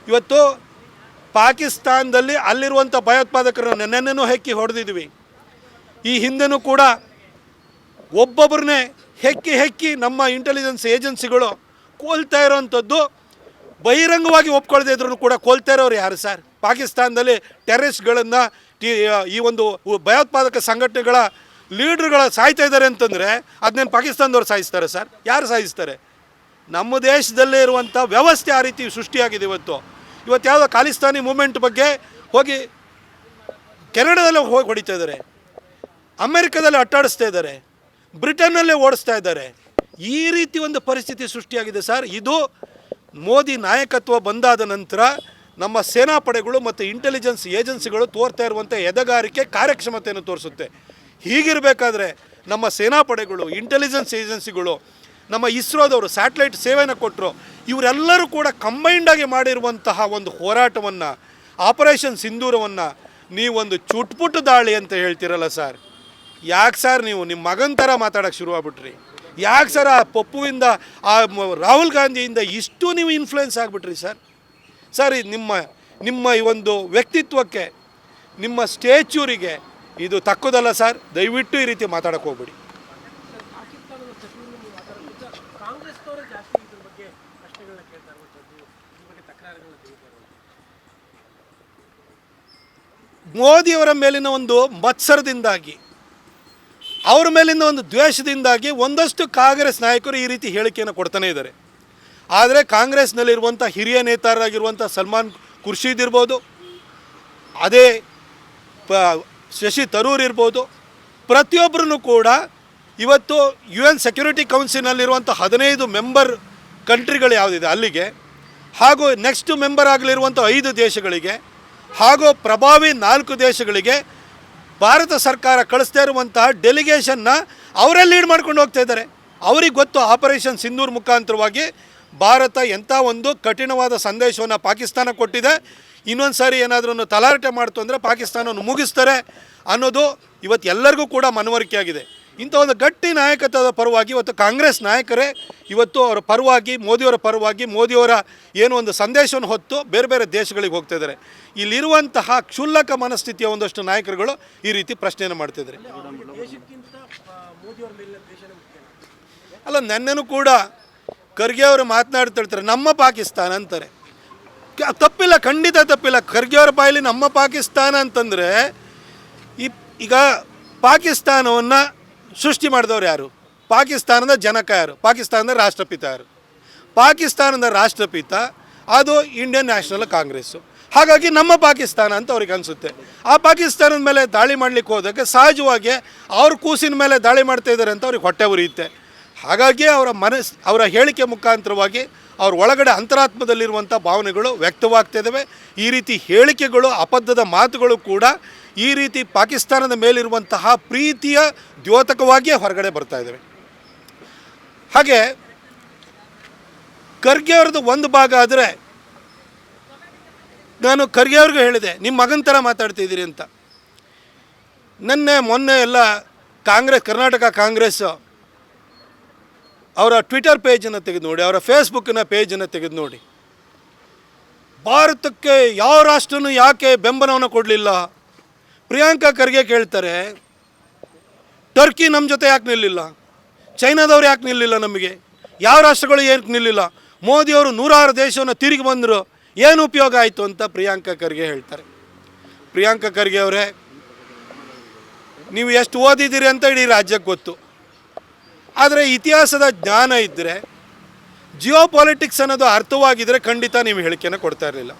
ಇವತ್ತು ಪಾಕಿಸ್ತಾನದಲ್ಲಿ ಅಲ್ಲಿರುವಂಥ ಭಯೋತ್ಪಾದಕರನ್ನು ನೆನ್ನೆನೂ ಹೆಕ್ಕಿ ಹೊಡೆದಿದ್ವಿ. ಈ ಹಿಂದೆನೂ ಕೂಡ ಒಬ್ಬೊಬ್ಬರನ್ನೇ ಹೆಕ್ಕಿ ನಮ್ಮ ಇಂಟೆಲಿಜೆನ್ಸ್ ಏಜೆನ್ಸಿಗಳು ಕೊಲ್ತಾ ಇರೋವಂಥದ್ದು ಬಹಿರಂಗವಾಗಿ ಒಪ್ಕೊಳ್ದೇ ಇದ್ರೂ ಕೂಡ ಕೊಲ್ತಾ ಇರೋರು ಯಾರು ಸರ್? ಪಾಕಿಸ್ತಾನದಲ್ಲಿ ಟೆರರಿಸ್ಟ್ಗಳನ್ನು ಈ ಒಂದು ಭಯೋತ್ಪಾದಕ ಸಂಘಟನೆಗಳ ಲೀಡ್ರುಗಳ ಸಾಯ್ತಾ ಇದ್ದಾರೆ ಅಂತಂದರೆ ಅದನ್ನೇನು ಪಾಕಿಸ್ತಾನದವ್ರು ಸಾಯಿಸ್ತಾರೆ ಸರ್? ಯಾರು ಸಾಯಿಸ್ತಾರೆ? ನಮ್ಮ ದೇಶದಲ್ಲೇ ಇರುವಂಥ ವ್ಯವಸ್ಥೆ ಆ ರೀತಿ ಸೃಷ್ಟಿಯಾಗಿದೆ. ಇವತ್ತು ಯಾವುದೋ ಖಾಲಿಸ್ತಾನಿ ಮೂಮೆಂಟ್ ಬಗ್ಗೆ ಹೋಗಿ ಕೆನಡಾದಲ್ಲೇ ಹೋಗಿ ಹೊಡಿತಾ ಇದ್ದಾರೆ, ಅಮೆರಿಕದಲ್ಲಿ ಅಟ್ಟಾಡಿಸ್ತಾ ಇದ್ದಾರೆ, ಬ್ರಿಟನ್ನಲ್ಲೇ ಓಡಿಸ್ತಾ ಇದ್ದಾರೆ. ಈ ರೀತಿ ಒಂದು ಪರಿಸ್ಥಿತಿ ಸೃಷ್ಟಿಯಾಗಿದೆ ಸರ್. ಇದು ಮೋದಿ ನಾಯಕತ್ವ ಬಂದಾದ ನಂತರ ನಮ್ಮ ಸೇನಾಪಡೆಗಳು ಮತ್ತು ಇಂಟೆಲಿಜೆನ್ಸ್ ಏಜೆನ್ಸಿಗಳು ತೋರ್ತಾ ಇರುವಂಥ ಎದೆಗಾರಿಕೆ ಕಾರ್ಯಕ್ಷಮತೆಯನ್ನು ತೋರಿಸುತ್ತೆ. ಹೀಗಿರಬೇಕಾದ್ರೆ ನಮ್ಮ ಸೇನಾಪಡೆಗಳು, ಇಂಟೆಲಿಜೆನ್ಸ್ ಏಜೆನ್ಸಿಗಳು, ನಮ್ಮ ಇಸ್ರೋದವರು ಸ್ಯಾಟಲೈಟ್ ಸೇವೆಯನ್ನು ಕೊಟ್ಟರು, ಇವರೆಲ್ಲರೂ ಕೂಡ ಕಂಬೈಂಡಾಗಿ ಮಾಡಿರುವಂತಹ ಒಂದು ಹೋರಾಟವನ್ನು, ಆಪರೇಷನ್ ಸಿಂಧೂರವನ್ನು ನೀವೊಂದು ಚುಟ್ಪುಟ್ಟು ದಾಳಿ ಅಂತ ಹೇಳ್ತಿರಲ್ಲ ಸರ್. ಯಾಕೆ ಸರ್ ನೀವು ನಿಮ್ಮ ಮಗನ ಥರ ಮಾತಾಡೋಕ್ಕೆ ಶುರುವಾಗ್ಬಿಟ್ರಿ? ಯಾಕೆ ಸರ್ ಆ ಪಪ್ಪುವಿಂದ, ಆ ರಾಹುಲ್ ಗಾಂಧಿಯಿಂದ ಇಷ್ಟು ನೀವು ಇನ್ಫ್ಲುಯೆನ್ಸ್ ಆಗಿಬಿಟ್ರಿ ಸರ್? ಸರ್ ನಿಮ್ಮ ಈ ಒಂದು ವ್ಯಕ್ತಿತ್ವಕ್ಕೆ, ನಿಮ್ಮ ಸ್ಟೇಚ್ಯೂರಿಗೆ ಇದು ತಕ್ಕುದಲ್ಲ ಸರ್. ದಯವಿಟ್ಟು ಈ ರೀತಿ ಮಾತಾಡೋಕ್ಕೆ ಹೋಗ್ಬಿಡಿ. ಮೋದಿಯವರ ಮೇಲಿನ ಒಂದು ಮತ್ಸರದಿಂದಾಗಿ, ಅವರ ಮೇಲಿನ ಒಂದು ದ್ವೇಷದಿಂದಾಗಿ ಒಂದಷ್ಟು ಕಾಂಗ್ರೆಸ್ ನಾಯಕರು ಈ ರೀತಿ ಹೇಳಿಕೆಯನ್ನು ಕೊಡ್ತಾನೆ ಇದ್ದಾರೆ. ಆದರೆ ಕಾಂಗ್ರೆಸ್ನಲ್ಲಿರುವಂಥ ಹಿರಿಯ ನೇತಾರರಾಗಿರುವಂಥ ಸಲ್ಮಾನ್ ಖುರ್ಷಿದ್ ಇರ್ಬೋದು, ಅದೇ ಶಶಿ ತರೂರ್ ಇರ್ಬೋದು, ಪ್ರತಿಯೊಬ್ಬರೂ ಕೂಡ ಇವತ್ತು UN ಸೆಕ್ಯೂರಿಟಿ ಕೌನ್ಸಿಲ್ನಲ್ಲಿರುವಂಥ 15 ಮೆಂಬರ್ ಕಂಟ್ರಿಗಳು ಯಾವುದಿದೆ ಅಲ್ಲಿಗೆ, ಹಾಗೂ ನೆಕ್ಸ್ಟ್ ಮೆಂಬರ್ ಆಗಲಿರುವಂಥ 5 ದೇಶಗಳಿಗೆ, ಹಾಗೂ ಪ್ರಭಾವಿ 4 ದೇಶಗಳಿಗೆ ಭಾರತ ಸರ್ಕಾರ ಕಳಿಸ್ತಾ ಇರುವಂತಹ ಡೆಲಿಗೇಷನ್ನ ಅವರೇ ಲೀಡ್ ಮಾಡ್ಕೊಂಡು ಹೋಗ್ತಾ ಇದ್ದಾರೆ. ಅವ್ರಿಗೆ ಗೊತ್ತು ಆಪರೇಷನ್ ಸಿಂಧೂರ್ ಮುಖಾಂತರವಾಗಿ ಭಾರತ ಎಂಥ ಒಂದು ಕಠಿಣವಾದ ಸಂದೇಶವನ್ನು ಪಾಕಿಸ್ತಾನ ಕೊಟ್ಟಿದೆ. ಇನ್ನೊಂದು ಸಾರಿ ಏನಾದರೂ ತಲಾಟೆ ಮಾಡ್ತು ಅಂದರೆ ಪಾಕಿಸ್ತಾನವನ್ನು ಮುಗಿಸ್ತಾರೆ ಅನ್ನೋದು ಇವತ್ತು ಎಲ್ಲರಿಗೂ ಕೂಡ ಮನವರಿಕೆ ಆಗಿದೆ. ಇಂಥ ಒಂದು ಗಟ್ಟಿ ನಾಯಕತ್ವದ ಪರವಾಗಿ ಇವತ್ತು ಕಾಂಗ್ರೆಸ್ ನಾಯಕರೇ ಇವತ್ತು ಅವರ ಪರವಾಗಿ, ಮೋದಿಯವರ ಪರವಾಗಿ, ಮೋದಿಯವರ ಏನು ಒಂದು ಸಂದೇಶವನ್ನು ಹೊತ್ತು ಬೇರೆ ಬೇರೆ ದೇಶಗಳಿಗೆ ಹೋಗ್ತಾ ಇದ್ದಾರೆ. ಇಲ್ಲಿರುವಂತಹ ಕ್ಷುಲ್ಲಕ ಮನಸ್ಥಿತಿಯ ಒಂದಷ್ಟು ನಾಯಕರುಗಳು ಈ ರೀತಿ ಪ್ರಶ್ನೆಯನ್ನು ಮಾಡ್ತಿದ್ದಾರೆ. ಅಲ್ಲ, ನೆನ್ನೆನೂ ಕೂಡ ಖರ್ಗೆ ಅವರು ಮಾತನಾಡ್ತಿರ್ತಾರೆ, ನಮ್ಮ ಪಾಕಿಸ್ತಾನ ಅಂತಾರೆ. ತಪ್ಪಿಲ್ಲ, ಖಂಡಿತ ತಪ್ಪಿಲ್ಲ. ಖರ್ಗೆ ಅವರ ಬಾಯಲ್ಲಿ ನಮ್ಮ ಪಾಕಿಸ್ತಾನ ಅಂತಂದರೆ ಈಗ ಪಾಕಿಸ್ತಾನವನ್ನು ಸೃಷ್ಟಿ ಮಾಡಿದವ್ರು ಯಾರು? ಪಾಕಿಸ್ತಾನದ ಜನಕ ಯಾರು? ಪಾಕಿಸ್ತಾನದ ರಾಷ್ಟ್ರಪಿತ ಯಾರು? ಪಾಕಿಸ್ತಾನದ ರಾಷ್ಟ್ರಪಿತ ಅದು ಇಂಡಿಯನ್ ನ್ಯಾಷನಲ್ ಕಾಂಗ್ರೆಸ್ಸು. ಹಾಗಾಗಿ ನಮ್ಮ ಪಾಕಿಸ್ತಾನ ಅಂತ ಅವ್ರಿಗೆ ಅನಿಸುತ್ತೆ. ಆ ಪಾಕಿಸ್ತಾನದ ಮೇಲೆ ದಾಳಿ ಮಾಡಲಿಕ್ಕೆ ಹೋದಕ್ಕೆ ಸಹಜವಾಗಿ ಅವ್ರ ಕೂಸಿನ ಮೇಲೆ ದಾಳಿ ಮಾಡ್ತಾಯಿದ್ದಾರೆ ಅಂತ ಅವ್ರಿಗೆ ಹೊಟ್ಟೆ ಉರಿಯುತ್ತೆ. ಹಾಗಾಗಿ ಅವರ ಹೇಳಿಕೆ ಮುಖಾಂತರವಾಗಿ ಅವ್ರ ಒಳಗಡೆ ಅಂತರಾತ್ಮದಲ್ಲಿರುವಂಥ ಭಾವನೆಗಳು ವ್ಯಕ್ತವಾಗ್ತಿದ್ದಾವೆ. ಈ ರೀತಿ ಹೇಳಿಕೆಗಳು, ಅಬದ್ಧದ ಮಾತುಗಳು ಕೂಡ ಈ ರೀತಿ ಪಾಕಿಸ್ತಾನದ ಮೇಲಿರುವಂತಹ ಪ್ರೀತಿಯ ದ್ಯೋತಕವಾಗಿಯೇ ಹೊರಗಡೆ ಬರ್ತಾ ಇದ್ದಾವೆ. ಹಾಗೆ ಖರ್ಗೆ ಅವ್ರದ್ದು ಒಂದು ಭಾಗ ಆದರೆ, ನಾನು ಖರ್ಗೆ ಅವ್ರಿಗೂ ಹೇಳಿದೆ, ನಿಮ್ಮ ಮಗನ ಥರ ಮಾತಾಡ್ತಿದ್ದೀರಿ ಅಂತ. ಮೊನ್ನೆ ಎಲ್ಲ ಕರ್ನಾಟಕ ಕಾಂಗ್ರೆಸ್ ಅವರ ಟ್ವಿಟರ್ ಪೇಜನ್ನು ತೆಗೆದು ನೋಡಿ, ಅವರ ಫೇಸ್ಬುಕ್ಕಿನ ಪೇಜನ್ನು ತೆಗೆದು ನೋಡಿ. ಭಾರತಕ್ಕೆ ಯಾವ ರಾಷ್ಟ್ರನೂ ಯಾಕೆ ಬೆಂಬಲವನ್ನು ಕೊಡಲಿಲ್ಲ? ಪ್ರಿಯಾಂಕಾ ಖರ್ಗೆ ಕೇಳ್ತಾರೆ, ಟರ್ಕಿ ನಮ್ಮ ಜೊತೆ ಯಾಕೆ ನಿಲ್ಲಿಲ್ಲ? ಚೈನಾದವ್ರು ಯಾಕೆ ನಿಲ್ಲಿಲ್ಲ? ನಮಗೆ ಯಾವ ರಾಷ್ಟ್ರಗಳು ಏನಕ್ಕೆ ನಿಲ್ಲಿಲ್ಲ? ಮೋದಿಯವರು 106 ದೇಶವನ್ನು ತಿರುಗಿ ಬಂದರು, ಏನು ಉಪಯೋಗ ಆಯಿತು ಅಂತ ಪ್ರಿಯಾಂಕಾ ಖರ್ಗೆ ಹೇಳ್ತಾರೆ. ಪ್ರಿಯಾಂಕಾ ಖರ್ಗೆ ಅವರೇ, ನೀವು ಎಷ್ಟು ಓದಿದ್ದೀರಿ ಅಂತ ಇಡೀ ರಾಜ್ಯಕ್ಕೆ ಗೊತ್ತು. ಆದರೆ ಇತಿಹಾಸದ ಜ್ಞಾನ ಇದ್ದರೆ, ಜಿಯೋ ಪಾಲಿಟಿಕ್ಸ್ ಅನ್ನೋದು ಅರ್ಥವಾಗಿದ್ದರೆ ಖಂಡಿತ ನೀವು ಹೇಳಿಕೆಯನ್ನು ಕೊಡ್ತಾ ಇರಲಿಲ್ಲ.